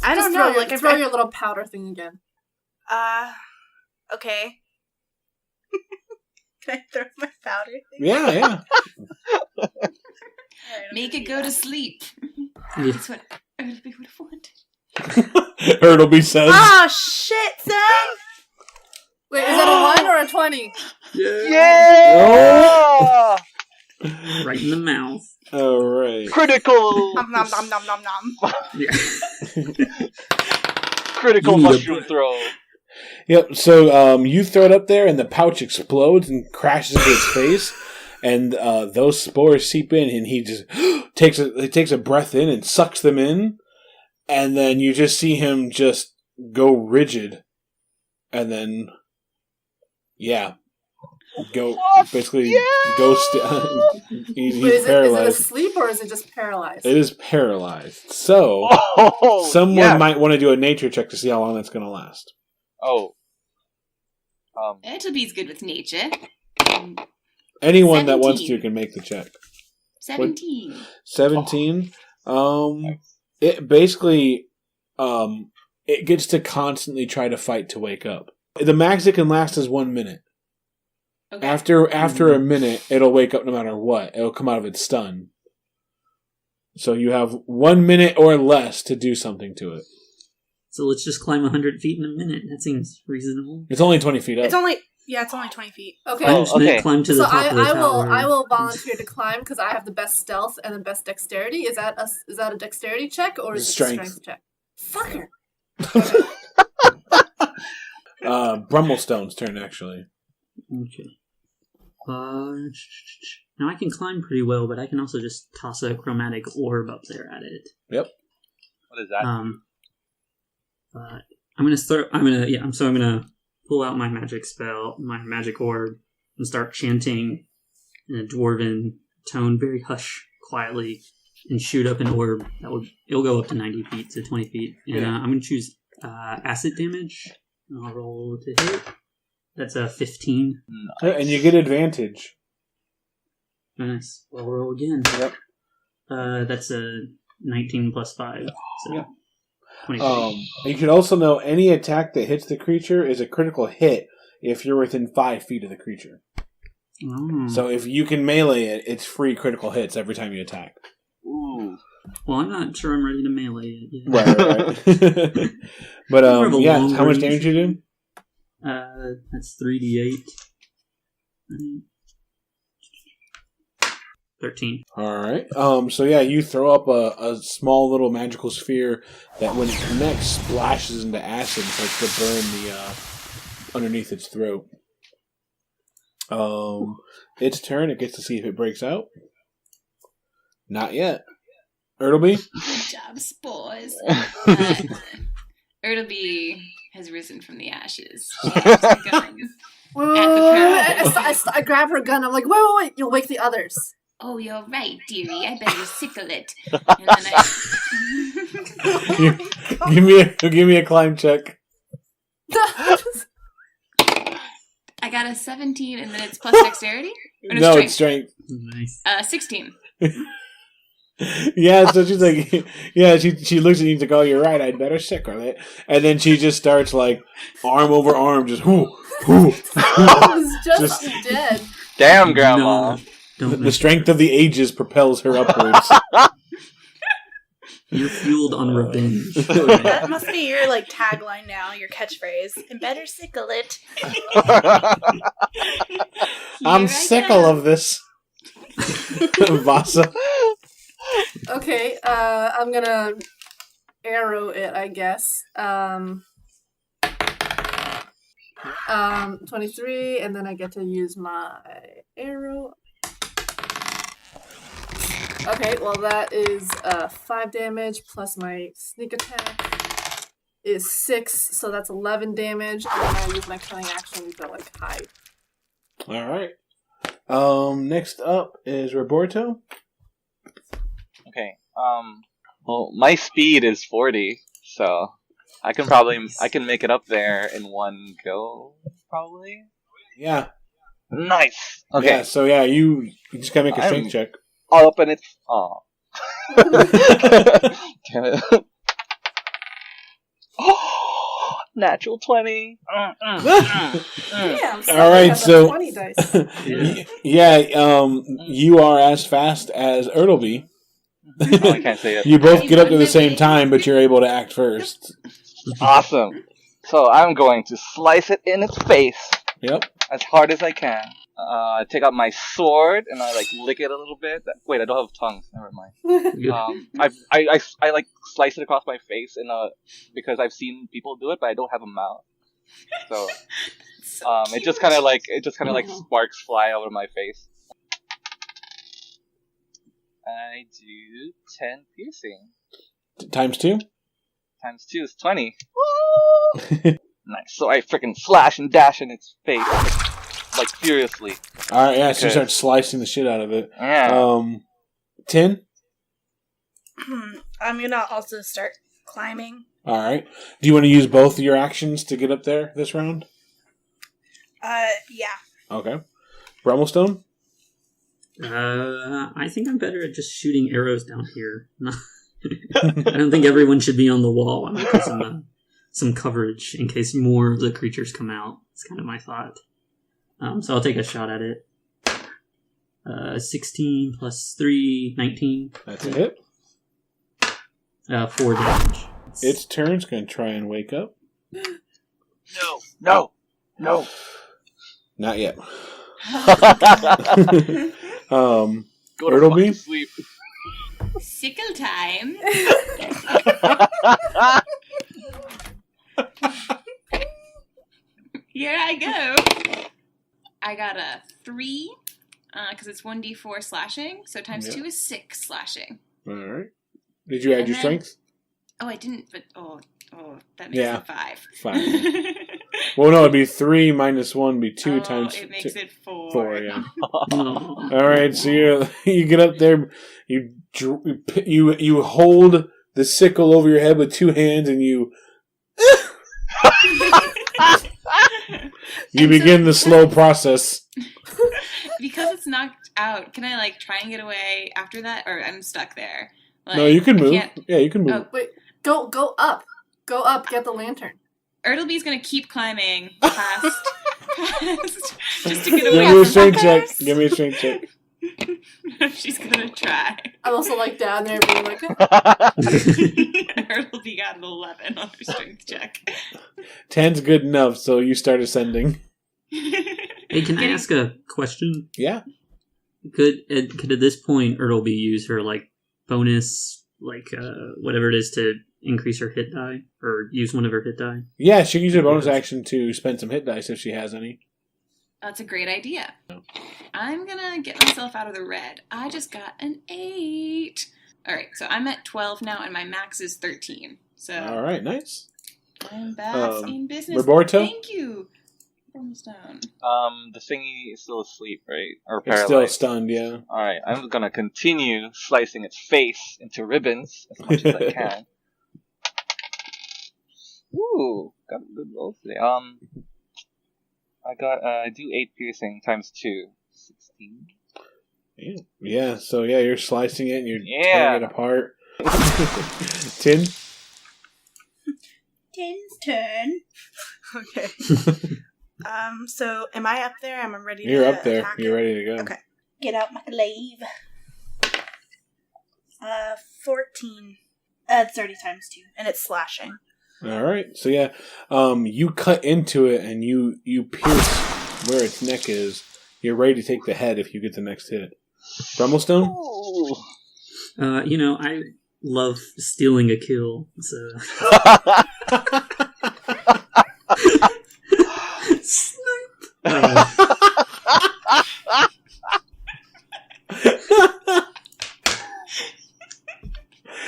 I don't know. Like, throw your little powder thing again. Okay. Can I throw my powder thing? Yeah. Make it go to sleep. Yeah. That's what Ertleby would have wanted. Ertleby says. Oh shit, son! Wait, is that a 1 or a 20? Yeah! Right in the mouth. All right. Critical! Nom nom nom nom nom nom. Yeah. Critical You need a mushroom break. throw. Yep. So you throw it up there, and the pouch explodes and crashes into its face, and those spores seep in, and he just takes a breath in and sucks them in, and then you just see him just go rigid, and then go basically ghost. He's Wait, is it paralyzed. asleep or is it just paralyzed? It is paralyzed. So someone might want to do a nature check to see how long that's going to last. Oh. Ertleby's good with nature. Anyone that wants 17. to can make the check. 17. 17. It basically it gets to constantly try to fight to wake up. The max it can last is 1 minute. Okay. After a minute, it'll wake up no matter what. It'll come out of its stun. So you have 1 minute or less to do something to it. So let's just climb 100 feet in a minute. That seems reasonable. It's only 20 feet up. It's only 20 feet. Okay. I'm just gonna climb to the So top of the tower. I will volunteer to climb because I have the best stealth and the best dexterity. Is that a dexterity check or is it a strength check? Fucker. Brummelstone's turn, actually. Okay. Now I can climb pretty well, but I can also just toss a chromatic orb up there at it. Yep. What is that? I'm gonna pull out my magic spell, my magic orb, and start chanting in a dwarven tone, very quietly, and shoot up an orb it'll go up to 90 feet to 20 feet. And I'm gonna choose acid damage. And I'll roll to hit. That's a 15. Nice. And you get advantage. Nice. Well, roll again. Yep. That's a 19 plus 5. So 23. You should also know any attack that hits the creature is a critical hit if you're within 5 feet of the creature. Oh. So if you can melee it, it's free critical hits every time you attack. Ooh. Well, I'm not sure I'm ready to melee it yet. Right. But how much damage you do? That's 3d8. 13. Alright. You throw up a small little magical sphere that when it connects splashes into acid and starts to burn the underneath its throat. Its turn, it gets to see if it breaks out. Not yet. Ertleby? Good job, spores. Ertleby has risen from the ashes. She has a gun. I grab her gun. I'm like, wait, you'll wake the others. Oh, you're right, dearie. I better sickle it. And then give me a climb check. I got a 17, and then it's plus dexterity? Or No, it's strength. Nice. 16. Yeah, so she's like, she looks at you and like, oh, you're right, I'd better sickle it. And then she just starts like, arm over arm, just whoo. I was just dead. Damn, Grandma. No, the strength of the ages propels her upwards. You're fueled on revenge. That must be your tagline now, your catchphrase. And better sickle it. I'm sickle of this. Vasa. Okay, I'm gonna arrow it, I guess. 23, and then I get to use my arrow. Okay, well that is 5 damage plus my sneak attack is 6, so that's 11 damage. And then I use my cunning action to hide. All right. Next up is Roberto. Okay. Well, my speed is 40, so I can make it up there in one go, probably. Yeah. Nice. Okay. Yeah, so you just gotta make a strength check. All up in its. Oh. Damn it. Oh, natural 20. Damn, all right, so 20 dice. you are as fast as Ertleby. Oh, I can't say it. You both get up at the same time, but you're able to act first. Awesome. So I'm going to slice it in its face. Yep. As hard as I can. I take out my sword and I like lick it a little bit. Wait, I don't have tongues. Never mind. I like slice it across my face because I've seen people do it, but I don't have a mouth. So, it just kind of like sparks fly over my face. I do 10 piercing. Times 2? Times 2 is 20. Woo! Nice. So I freaking slash and dash in its face, like furiously. All right, yeah. So you start slicing the shit out of it. Yeah. 10. I'm gonna also start climbing. All right. Do you want to use both of your actions to get up there this round? Yeah. Okay. Brummelstone? I think I'm better at just shooting arrows down here. I don't think everyone should be on the wall. I'm making some coverage in case more of the creatures come out. It's kind of my thought. So I'll take a shot at it. 16 plus 3, 19. That's a hit. 4 damage. Its turn's going to try and wake up. No. Not yet. Go to Ertleby? fucking sleep. Sickle time. Here I go. I got a 3, because it's 1d4 slashing, so times 2 is 6 slashing. All right. Did you add your strength? Oh, I didn't, but that makes it 5. 5. Well, no, it'd be 3 minus 1 would be 2 times. It makes it 4. 4, yeah. All right, so you get up there, you hold the sickle over your head with 2 hands, and you begin the slow process. Because it's knocked out, can I try and get away after that, or I'm stuck there? No, you can move. Yeah, you can move. Oh, Wait, go up. Go up, get the lantern. Ertleby's gonna keep climbing past just to get away. Give me a strength check. Give me a strength check. She's gonna try. I'm also down there being like, Ertleby got an 11 on her strength check. 10's good enough, so you start ascending. Hey, can I ask a question? Yeah. Could at this point Ertleby use her bonus whatever it is to increase her hit die or use one of her hit die? Yeah, she can use her bonus action to spend some hit dice if she has any. That's a great idea. I'm gonna get myself out of the red. I just got an 8. All right, so I'm at 12 now, and my max is 13. So all right, nice. I'm back in business. Roberto? Thank you. Brimstone. The thingy is still asleep, right? Or It's paralyzed? still stunned, yeah. Alright, I'm gonna continue slicing its face into ribbons as much as I can. Ooh, got a good roll today. I do 8 piercing times 2. 16. Yeah, so you're slicing it and you're tearing it apart. 10? 10's turn. Okay. So am I up there? I'm ready to You're up there. attack You're it? ready to go. Okay. Get out my glaive. 14. 30 times 2. And it's slashing. All right. So you cut into it and you pierce where its neck is. You're ready to take the head if you get the next hit. Brummelstone? I love stealing a kill. So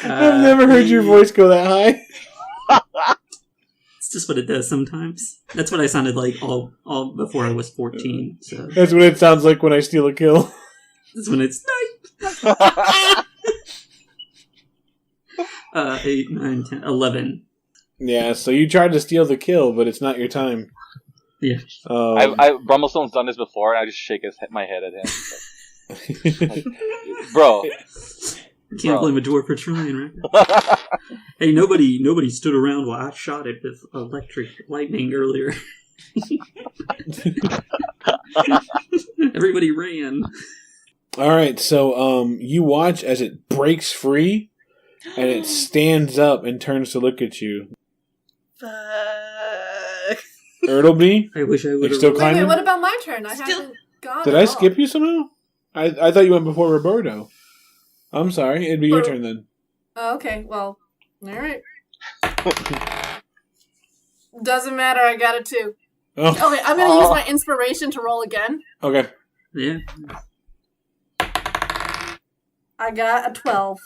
I've never heard your voice go that high. It's just what it does sometimes. That's what I sounded like all before I was 14. So That's what it sounds like when I steal a kill. that's when it's 8, 9, 10, 11. Yeah, so you tried to steal the kill, but it's not your time. Yeah. Brummelstone's done this before, and I just shake my head at him. Bro. Can't blame a dwarf for trying, right? Hey, nobody stood around while I shot it with electric lightning earlier. Everybody ran. All right, so you watch as it breaks free, and it stands up and turns to look at you. Fuck. Ertleby? I wish I would have. Still wait, climbing? what about my turn? I Still- haven't. got Did it I all. skip you somehow? I thought you went before Roberto. I'm sorry. It'd be your turn then. Oh, okay, well, alright. Doesn't matter, I got it too. Oh. Okay, I'm gonna use my inspiration to roll again. Okay. Yeah. I got a 12.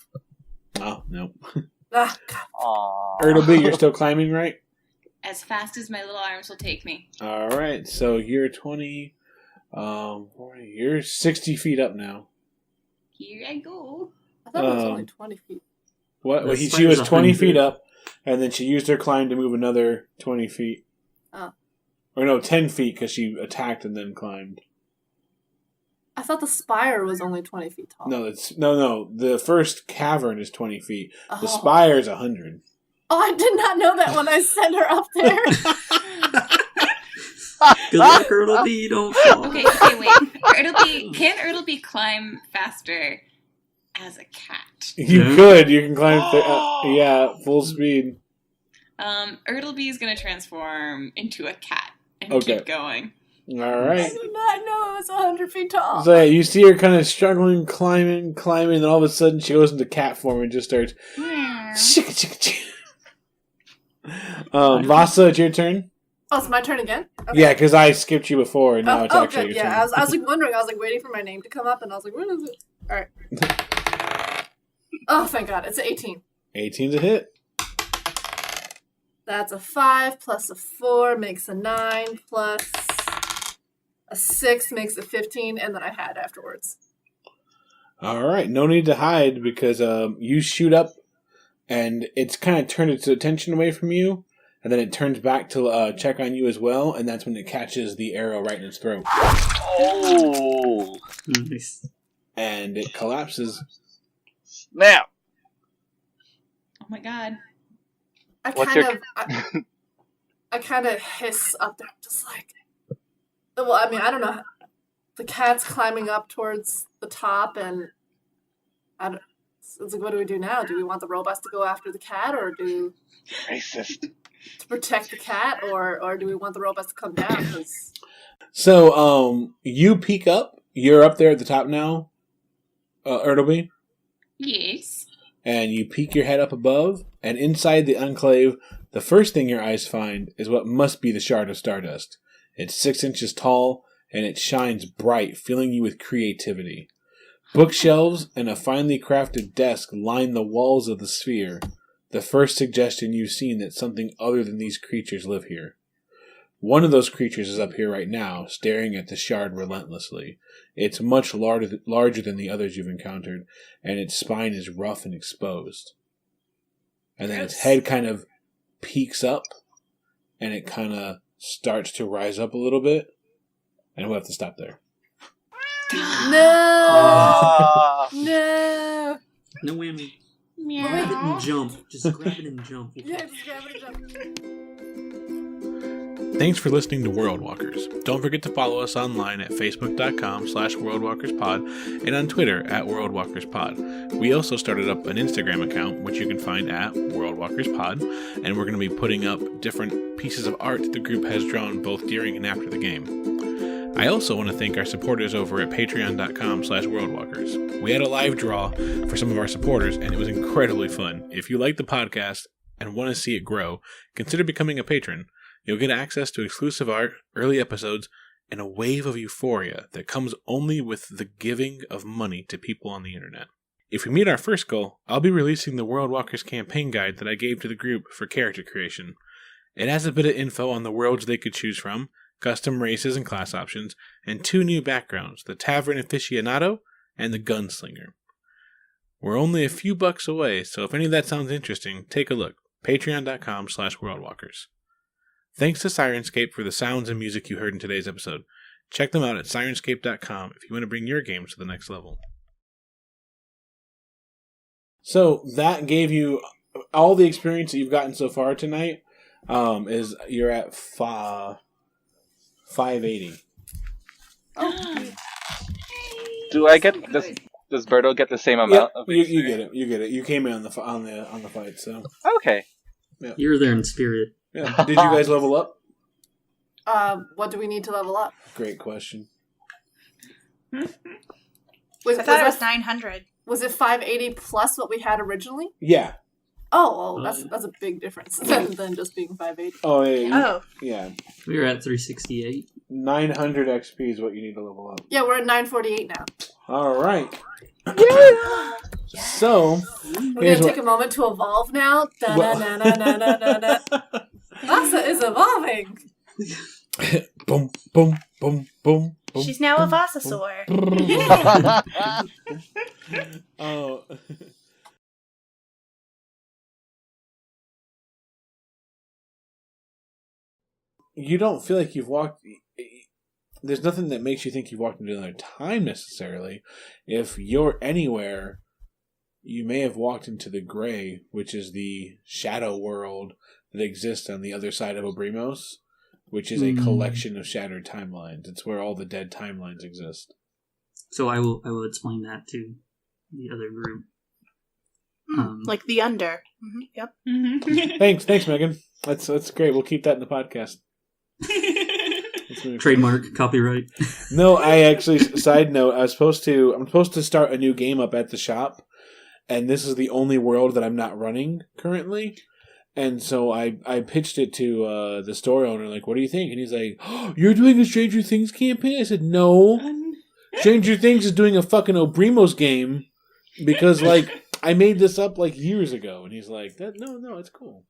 Oh, no. Ah, God. Aww. Ertleby, you're still climbing, right? As fast as my little arms will take me. All right. So you're 20. 40, you're 60 feet up now. Here I go. I thought it was only 20 feet. What? The She spider's was 20 feet 100. up, and then she used her climb to move another 20 feet. Oh. Or no, 10 feet because she attacked and then climbed. I thought the spire was only 20 feet tall. No, no. The first cavern is 20 feet. Oh. The spire is 100. Oh, I did not know that when I sent her up there. Good luck, Ertleby, don't fall. Okay, wait. Can Ertleby climb faster as a cat? You could. You can climb. Yeah, full speed. Ertleby is going to transform into a cat and Okay. keep going. All I right. did not know it was 100 feet tall. So yeah, you see her kind of struggling, climbing, and then all of a sudden she goes into cat form and just starts. Chicka, chicka, chicka. Vasa, it's your turn. Oh, it's my turn again? Okay. Yeah, because I skipped you before, and now it's actually good. your turn. Yeah, I was like wondering. I was like waiting for my name to come up, and I was like, what is it? All right. Oh, thank God. It's an 18. 18's a hit. That's a 5 plus a 4 makes a 9 plus a 6 makes a 15, and then I had afterwards. All right, no need to hide because you shoot up, and it's kind of turned its attention away from you, and then it turns back to check on you as well, and that's when it catches the arrow right in its throat. Oh! Nice. And it collapses. Snap! Oh my God. I What's kind your- of, I kind of hiss up there, just like. Well, I mean, I don't know. The cat's climbing up towards the top, and it's like, what do we do now? Do we want the robots to go after the cat, or to Racist. protect the cat, or do we want the robots to come down? 'Cause So, you peek up. You're up there at the top now, Ertleby. Yes. And you peek your head up above, and inside the enclave, the first thing your eyes find is what must be the shard of stardust. It's 6 inches tall, and it shines bright, filling you with creativity. Bookshelves and a finely crafted desk line the walls of the sphere, the first suggestion you've seen that something other than these creatures live here. One of those creatures is up here right now, staring at the shard relentlessly. It's much larger than the others you've encountered, and its spine is rough and exposed. And then its head kind of peeks up, and it kind of starts to rise up a little bit, and we'll have to stop there. no, no. No whammy. Meow. Jump. Just grab it and jump. Yeah, just grab it and jump. Thanks for listening to World Walkers. Don't forget to follow us online at facebook.com/worldwalkerspod and on Twitter at worldwalkerspod. We also started up an Instagram account, which you can find at worldwalkerspod, and we're going to be putting up different pieces of art the group has drawn both during and after the game. I also want to thank our supporters over at patreon.com/worldwalkers. We had a live draw for some of our supporters, and it was incredibly fun. If you like the podcast and want to see it grow, consider becoming a patron. You'll get access to exclusive art, early episodes, and a wave of euphoria that comes only with the giving of money to people on the internet. If we meet our first goal, I'll be releasing the World Walkers campaign guide that I gave to the group for character creation. It has a bit of info on the worlds they could choose from, custom races and class options, and 2 new backgrounds, the Tavern Aficionado and the Gunslinger. We're only a few bucks away, so if any of that sounds interesting, take a look. Patreon.com/worldwalkers. Thanks to Syrinscape for the sounds and music you heard in today's episode. Check them out at Syrinscape.com if you want to bring your games to the next level. So that gave you all the experience that you've gotten so far tonight. Is you're at 580. Do I get does Berto get the same amount of you experience? get it. You came in on the fight, so Okay. yeah. You're there in spirit. Yeah. Did you guys level up? What do we need to level up? Great question. Was, I thought it was that 900. was it 580 plus what we had originally? Yeah. Oh, well, that's a big difference than just being 580. Oh, yeah. Oh. Yeah. We were at 368. 900 XP is what you need to level up. Yeah, we're at 948 now. All right. So, We're gonna take a moment to evolve now. Da-na-na-na-na-na-na. Vasa is evolving. boom, boom, boom, boom, boom. She's now a Vosasaur. Oh. You don't feel like you've walked. There's nothing that makes you think you've walked into another time necessarily. If you're anywhere, you may have walked into the Gray, which is the shadow world that exists on the other side of Obrimos, which is a collection of shattered timelines. It's where all the dead timelines exist. So I will explain that to the other group. Like the under. Mm-hmm. Yep. Thanks, Megan. That's great. We'll keep that in the podcast. Trademark, copyright. No, I actually. Side note: I'm supposed to start a new game up at the shop, and this is the only world that I'm not running currently. And so I pitched it to the store owner, like, what do you think? And he's like, oh, you're doing a Stranger Things campaign? I said, no. Stranger Things is doing a fucking Obrimos game because, like, I made this up, like, years ago. And he's like, no, it's cool.